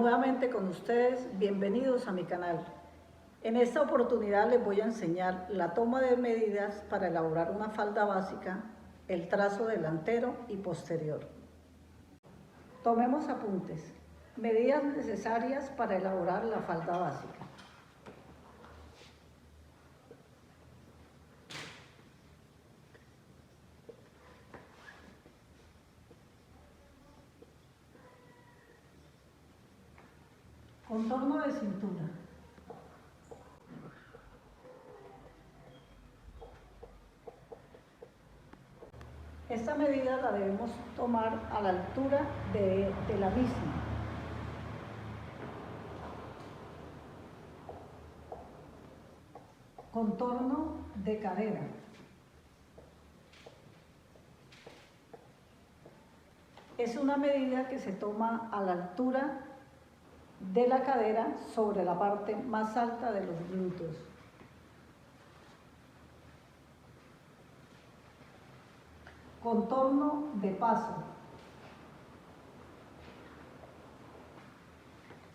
Nuevamente con ustedes, bienvenidos a mi canal. En esta oportunidad les voy a enseñar la toma de medidas para elaborar una falda básica, el trazo delantero y posterior. Tomemos apuntes. Medidas necesarias para elaborar la falda básica. Contorno de cintura. Esta medida la debemos tomar a la altura de la misma. Contorno de cadera. Es una medida que se toma a la altura de la cadera sobre la parte más alta de los glúteos. Contorno de paso.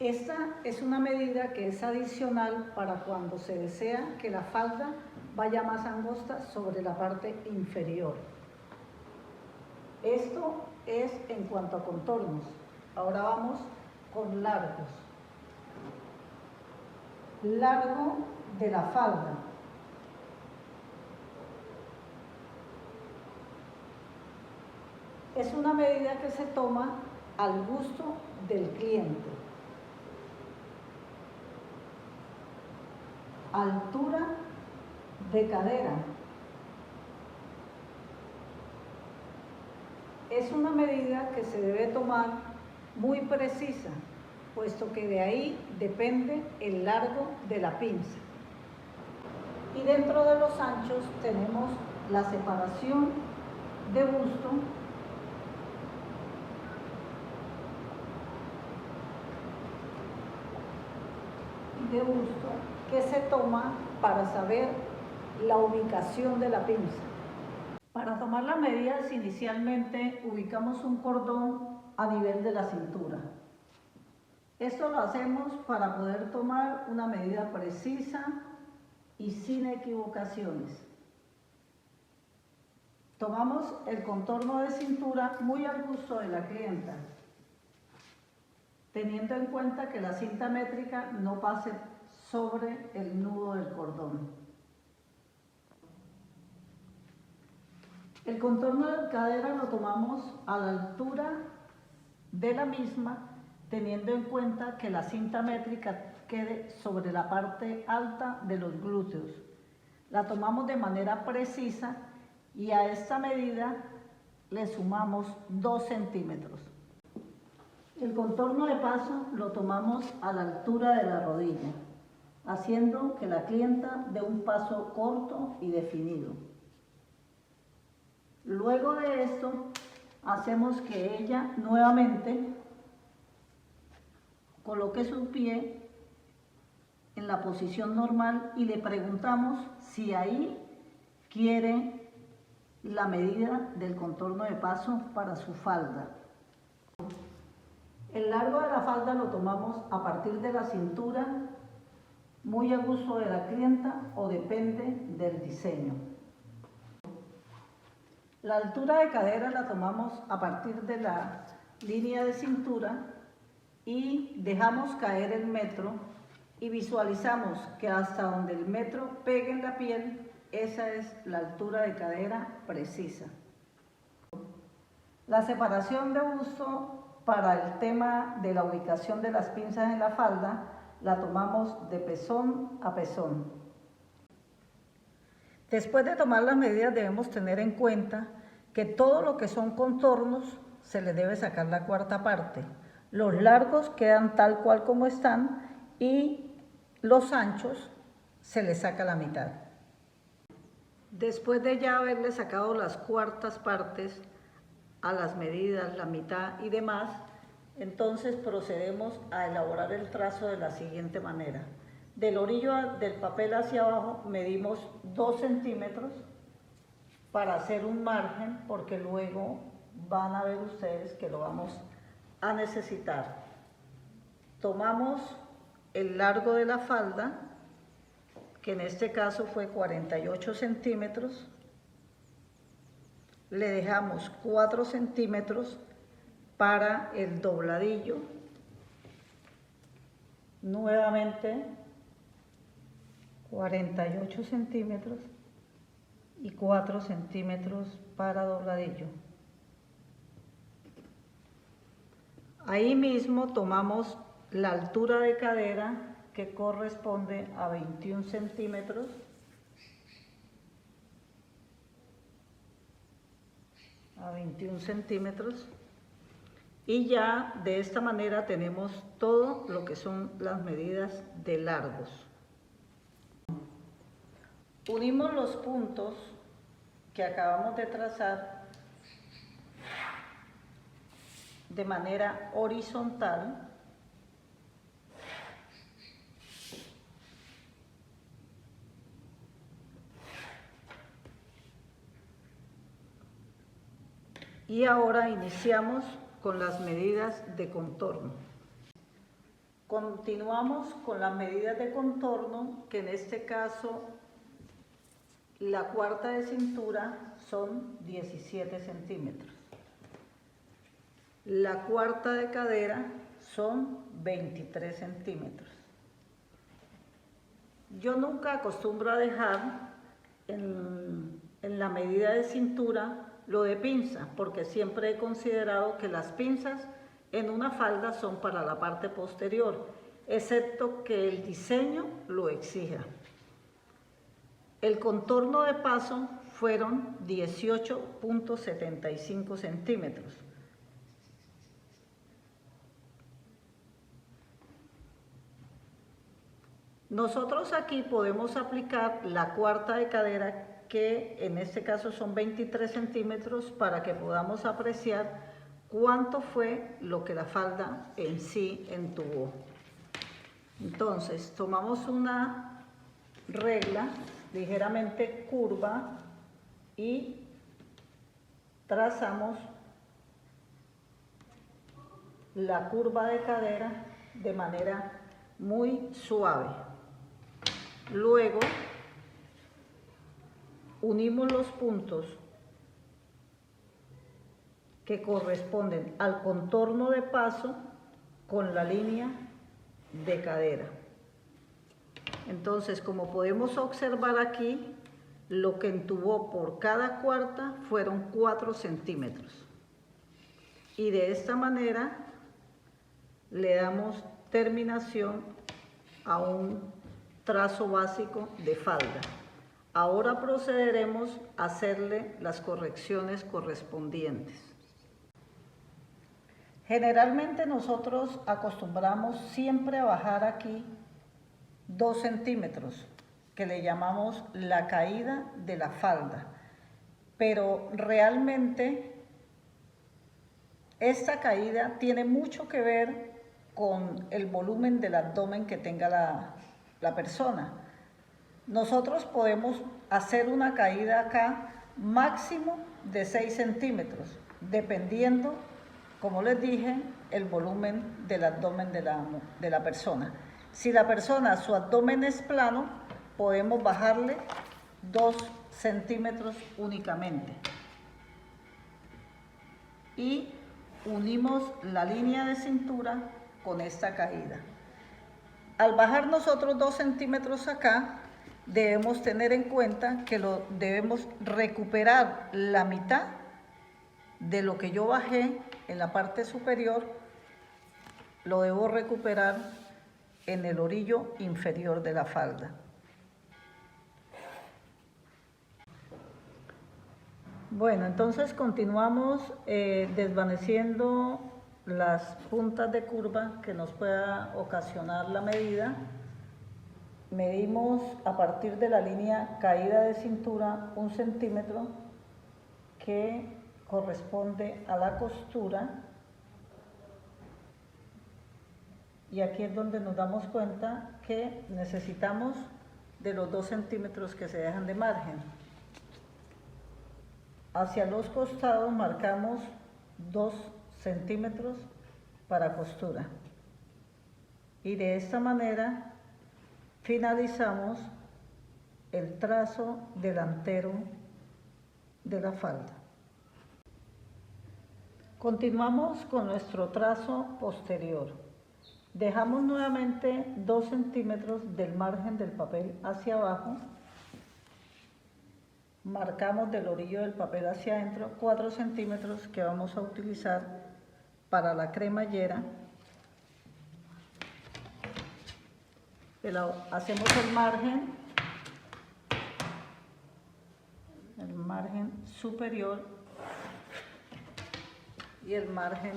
Esta es una medida que es adicional para cuando se desea que la falda vaya más angosta sobre la parte inferior. Esto es en cuanto a contornos. Ahora vamos con largos. Largo de la falda. Es una medida que se toma al gusto del cliente. Altura de cadera. Es una medida que se debe tomar muy precisa, puesto que de ahí depende el largo de la pinza. Y dentro de los anchos tenemos la separación de busto, que se toma para saber la ubicación de la pinza. Para tomar las medidas inicialmente ubicamos un cordón a nivel de la cintura. Esto lo hacemos para poder tomar una medida precisa y sin equivocaciones. Tomamos el contorno de cintura muy al gusto de la clienta, teniendo en cuenta que la cinta métrica no pase sobre el nudo del cordón. El contorno de cadera lo tomamos a la altura de la misma, teniendo en cuenta que la cinta métrica quede sobre la parte alta de los glúteos. La tomamos de manera precisa y a esta medida le sumamos 2 centímetros. El contorno de paso lo tomamos a la altura de la rodilla, haciendo que la clienta dé un paso corto y definido. Luego de esto, hacemos que ella nuevamente coloque su pie en la posición normal y le preguntamos si ahí quiere la medida del contorno de paso para su falda. El largo de la falda lo tomamos a partir de la cintura, muy a gusto de la clienta o depende del diseño. La altura de cadera la tomamos a partir de la línea de cintura y dejamos caer el metro y visualizamos que hasta donde el metro pegue en la piel, esa es la altura de cadera precisa. La separación de busto para el tema de la ubicación de las pinzas en la falda la tomamos de pezón a pezón. Después de tomar las medidas debemos tener en cuenta que todo lo que son contornos se le debe sacar la cuarta parte. Los largos quedan tal cual como están y los anchos se les saca la mitad. Después de ya haberle sacado las cuartas partes a las medidas, la mitad y demás, entonces procedemos a elaborar el trazo de la siguiente manera. Del orillo del papel hacia abajo medimos 2 centímetros para hacer un margen, porque luego van a ver ustedes que lo vamos a necesitar. tomamos el largo de la falda, que en este caso fue 48 centímetros, le dejamos 4 centímetros para el dobladillo, nuevamente 48 centímetros y 4 centímetros para dobladillo. Ahí mismo tomamos la altura de cadera, que corresponde a 21 centímetros. Y ya de esta manera tenemos todo lo que son las medidas de largos. Unimos los puntos que acabamos de trazar de manera horizontal y ahora iniciamos con las medidas de contorno. Continuamos con las medidas de contorno, que en este caso la cuarta de cintura son 17 centímetros. La cuarta de cadera son 23 centímetros. Yo nunca acostumbro a dejar en la medida de cintura lo de pinza, porque siempre he considerado que las pinzas en una falda son para la parte posterior, excepto que el diseño lo exija. El contorno de paso fueron 18.75 centímetros. Nosotros aquí podemos aplicar la cuarta de cadera, que en este caso son 23 centímetros, para que podamos apreciar cuánto fue lo que la falda en sí entubó. Entonces tomamos una regla ligeramente curva y trazamos la curva de cadera de manera muy suave. Luego unimos los puntos que corresponden al contorno de paso con la línea de cadera. Entonces, como podemos observar aquí, lo que entubó por cada cuarta fueron 4 centímetros. Y de esta manera le damos terminación a un trazo básico de falda. Ahora procederemos a hacerle las correcciones correspondientes. Generalmente nosotros acostumbramos siempre a bajar aquí 2 centímetros, que le llamamos la caída de la falda. Pero realmente esta caída tiene mucho que ver con el volumen del abdomen que tenga la persona. Nosotros podemos hacer una caída acá máximo de 6 centímetros, dependiendo, como les dije, el volumen del abdomen de la persona. Si la persona, su abdomen es plano, podemos bajarle 2 centímetros únicamente. Y unimos la línea de cintura con esta caída. Al bajar nosotros 2 centímetros acá, debemos tener en cuenta que debemos recuperar la mitad de lo que yo bajé en la parte superior, lo debo recuperar en el orillo inferior de la falda. Bueno, entonces continuamos desvaneciendo las puntas de curva que nos pueda ocasionar la medida. Medimos a partir de la línea caída de cintura 1 centímetro, que corresponde a la costura, y aquí es donde nos damos cuenta que necesitamos de los 2 centímetros que se dejan de margen. Hacia los costados marcamos 2 centímetros para costura. Y de esta manera finalizamos el trazo delantero de la falda. Continuamos con nuestro trazo posterior. Dejamos nuevamente 2 centímetros del margen del papel hacia abajo. Marcamos del orillo del papel hacia adentro 4 centímetros que vamos a utilizar para la cremallera. Hacemos el margen superior y el margen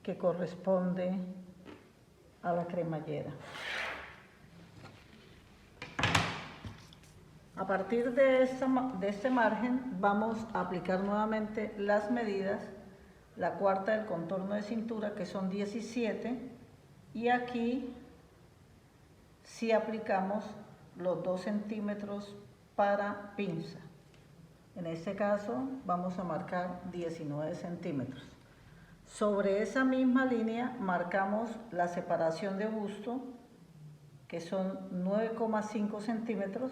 que corresponde a la cremallera. A partir de este margen vamos a aplicar nuevamente las medidas, la cuarta del contorno de cintura, que son 17, y aquí sí aplicamos los 2 centímetros para pinza. En este caso vamos a marcar 19 centímetros. Sobre esa misma línea marcamos la separación de busto, que son 9,5 centímetros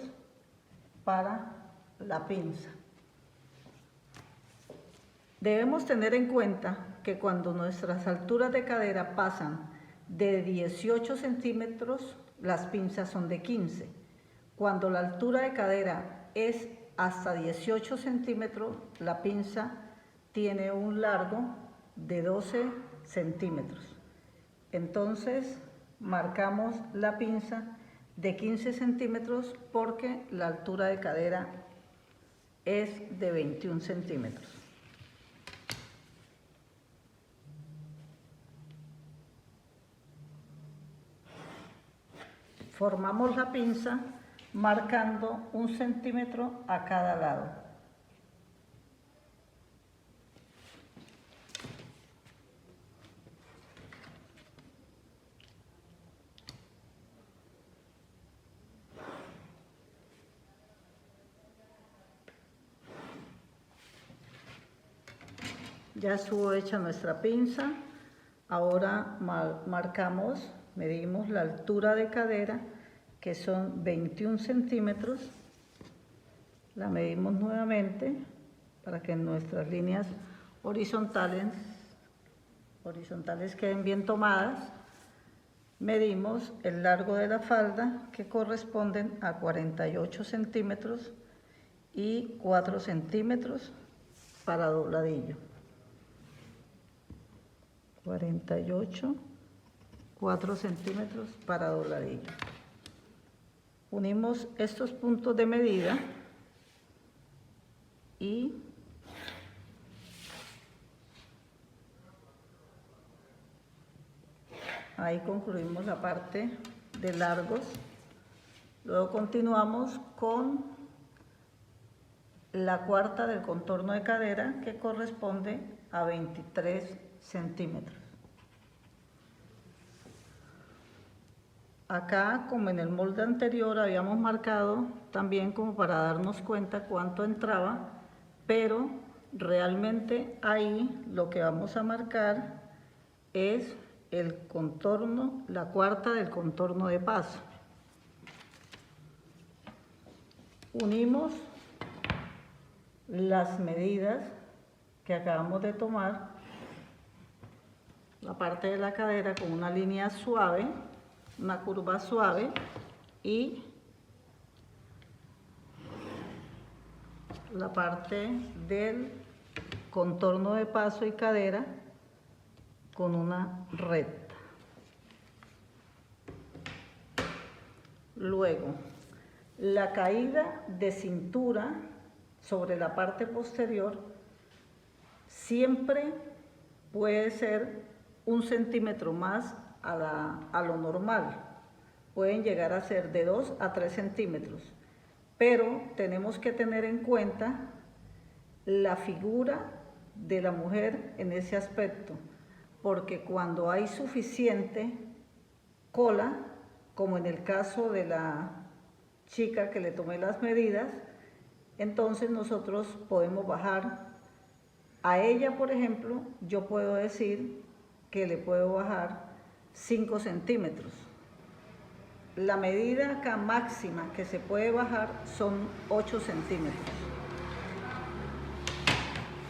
para la pinza. Debemos tener en cuenta que cuando nuestras alturas de cadera pasan de 18 centímetros, las pinzas son de 15. Cuando la altura de cadera es hasta 18 centímetros, la pinza tiene un largo de 12 centímetros. Entonces marcamos la pinza de 15 centímetros porque la altura de cadera es de 21 centímetros. Formamos la pinza marcando 1 centímetro a cada lado. Ya estuvo hecha nuestra pinza. Ahora marcamos, medimos la altura de cadera, que son 21 centímetros. La medimos nuevamente para que nuestras líneas horizontales queden bien tomadas. Medimos el largo de la falda, que corresponden a 48 centímetros y 4 centímetros para dobladillo. 48, 4 centímetros para dobladillo. Unimos estos puntos de medida y ahí concluimos la parte de largos. Luego continuamos con la cuarta del contorno de cadera, que corresponde a 23 centímetros. Acá, como en el molde anterior, habíamos marcado también como para darnos cuenta cuánto entraba, pero realmente ahí lo que vamos a marcar es el contorno, la cuarta del contorno de paso. Unimos las medidas que acabamos de tomar, la parte de la cadera con una línea suave, una curva suave, y la parte del contorno de paso y cadera con una recta. Luego, la caída de cintura sobre la parte posterior siempre puede ser 1 centímetro más a lo normal. Pueden llegar a ser de 2 a 3 centímetros, pero tenemos que tener en cuenta la figura de la mujer en ese aspecto, porque cuando hay suficiente cola, como en el caso de la chica que le tomé las medidas, entonces nosotros podemos bajar. A ella, por ejemplo, yo puedo decir que le puedo bajar 5 centímetros. La medida acá máxima que se puede bajar son 8 centímetros.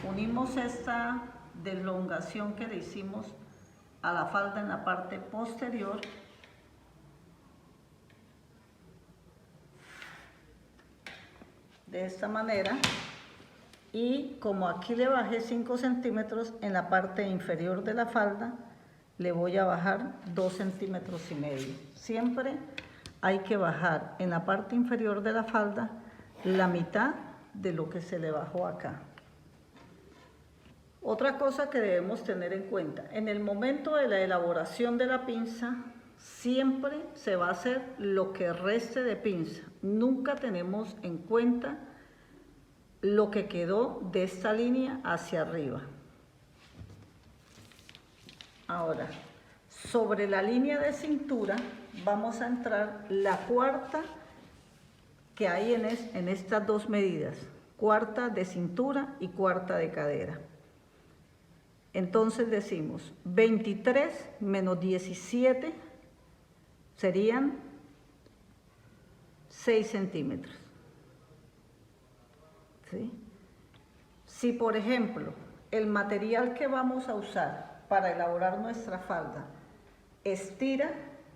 Unimos esta deslongación que le hicimos a la falda en la parte posterior de esta manera, y como aquí le bajé 5 centímetros, en la parte inferior de la falda le voy a bajar 2 centímetros y medio. Siempre hay que bajar en la parte inferior de la falda la mitad de lo que se le bajó acá. Otra cosa que debemos tener en cuenta, en el momento de la elaboración de la pinza, siempre se va a hacer lo que reste de pinza. Nunca tenemos en cuenta lo que quedó de esta línea hacia arriba. Ahora, sobre la línea de cintura vamos a entrar la cuarta que hay en estas dos medidas, cuarta de cintura y cuarta de cadera. Entonces decimos 23 menos 17 serían 6 centímetros. ¿Sí? Si por ejemplo el material que vamos a usar para elaborar nuestra falda estira,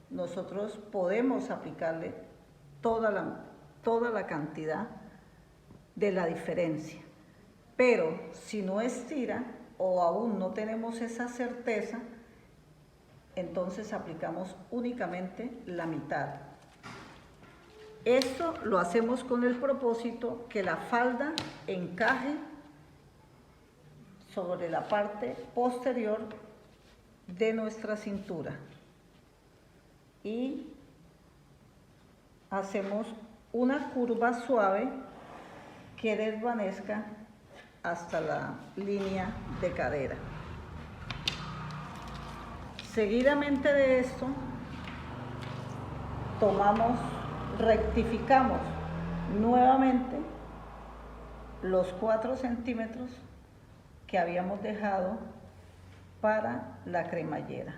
nosotros podemos aplicarle toda la cantidad de la diferencia. Pero si no estira o aún no tenemos esa certeza, entonces aplicamos únicamente la mitad. Esto lo hacemos con el propósito que la falda encaje sobre la parte posterior de nuestra cintura y hacemos una curva suave que desvanezca hasta la línea de cadera. Seguidamente de esto, rectificamos nuevamente los 4 centímetros que habíamos dejado para la cremallera.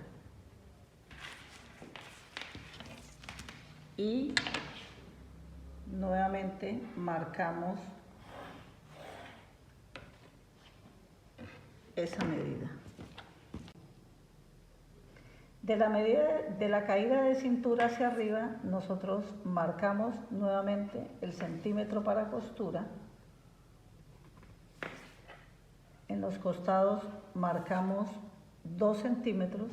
Y nuevamente marcamos esa medida. De la medida de la caída de cintura hacia arriba, nosotros marcamos nuevamente el centímetro para costura. En los costados marcamos 2 centímetros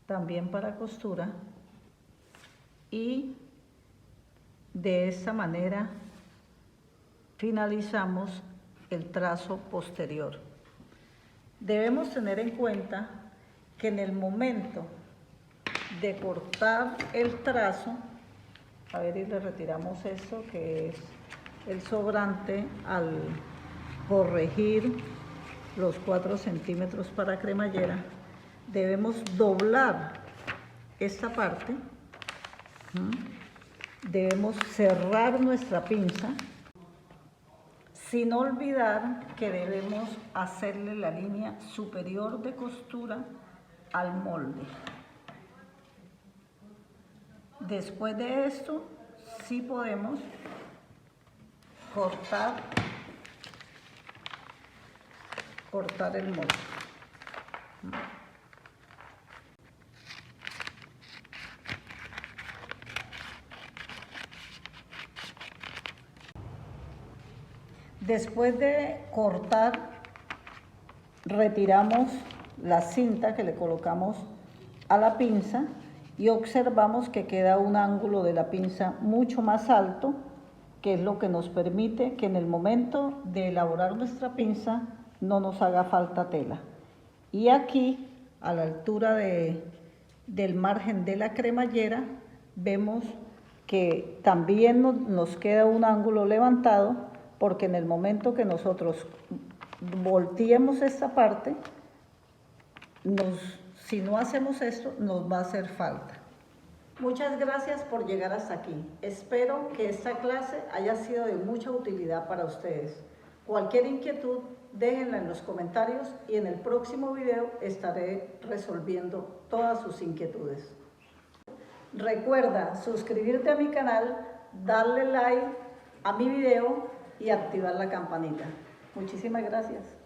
también para costura y de esta manera finalizamos el trazo posterior. Debemos tener en cuenta que en el momento de cortar el trazo, a ver, y le retiramos esto que es el sobrante al corregir los 4 centímetros para cremallera, debemos doblar esta parte, debemos cerrar nuestra pinza, sin olvidar que debemos hacerle la línea superior de costura al molde. Después de esto, sí podemos cortar el molde. Después de cortar, retiramos la cinta que le colocamos a la pinza y observamos que queda un ángulo de la pinza mucho más alto, que es lo que nos permite que en el momento de elaborar nuestra pinza no nos haga falta tela. Y aquí, a la altura del margen de la cremallera, vemos que también nos queda un ángulo levantado, porque en el momento que nosotros volteemos esta parte, si no hacemos esto, nos va a hacer falta. Muchas gracias por llegar hasta aquí. Espero que esta clase haya sido de mucha utilidad para ustedes. Cualquier inquietud déjenla en los comentarios y en el próximo video estaré resolviendo todas sus inquietudes. Recuerda suscribirte a mi canal, darle like a mi video y activar la campanita. Muchísimas gracias.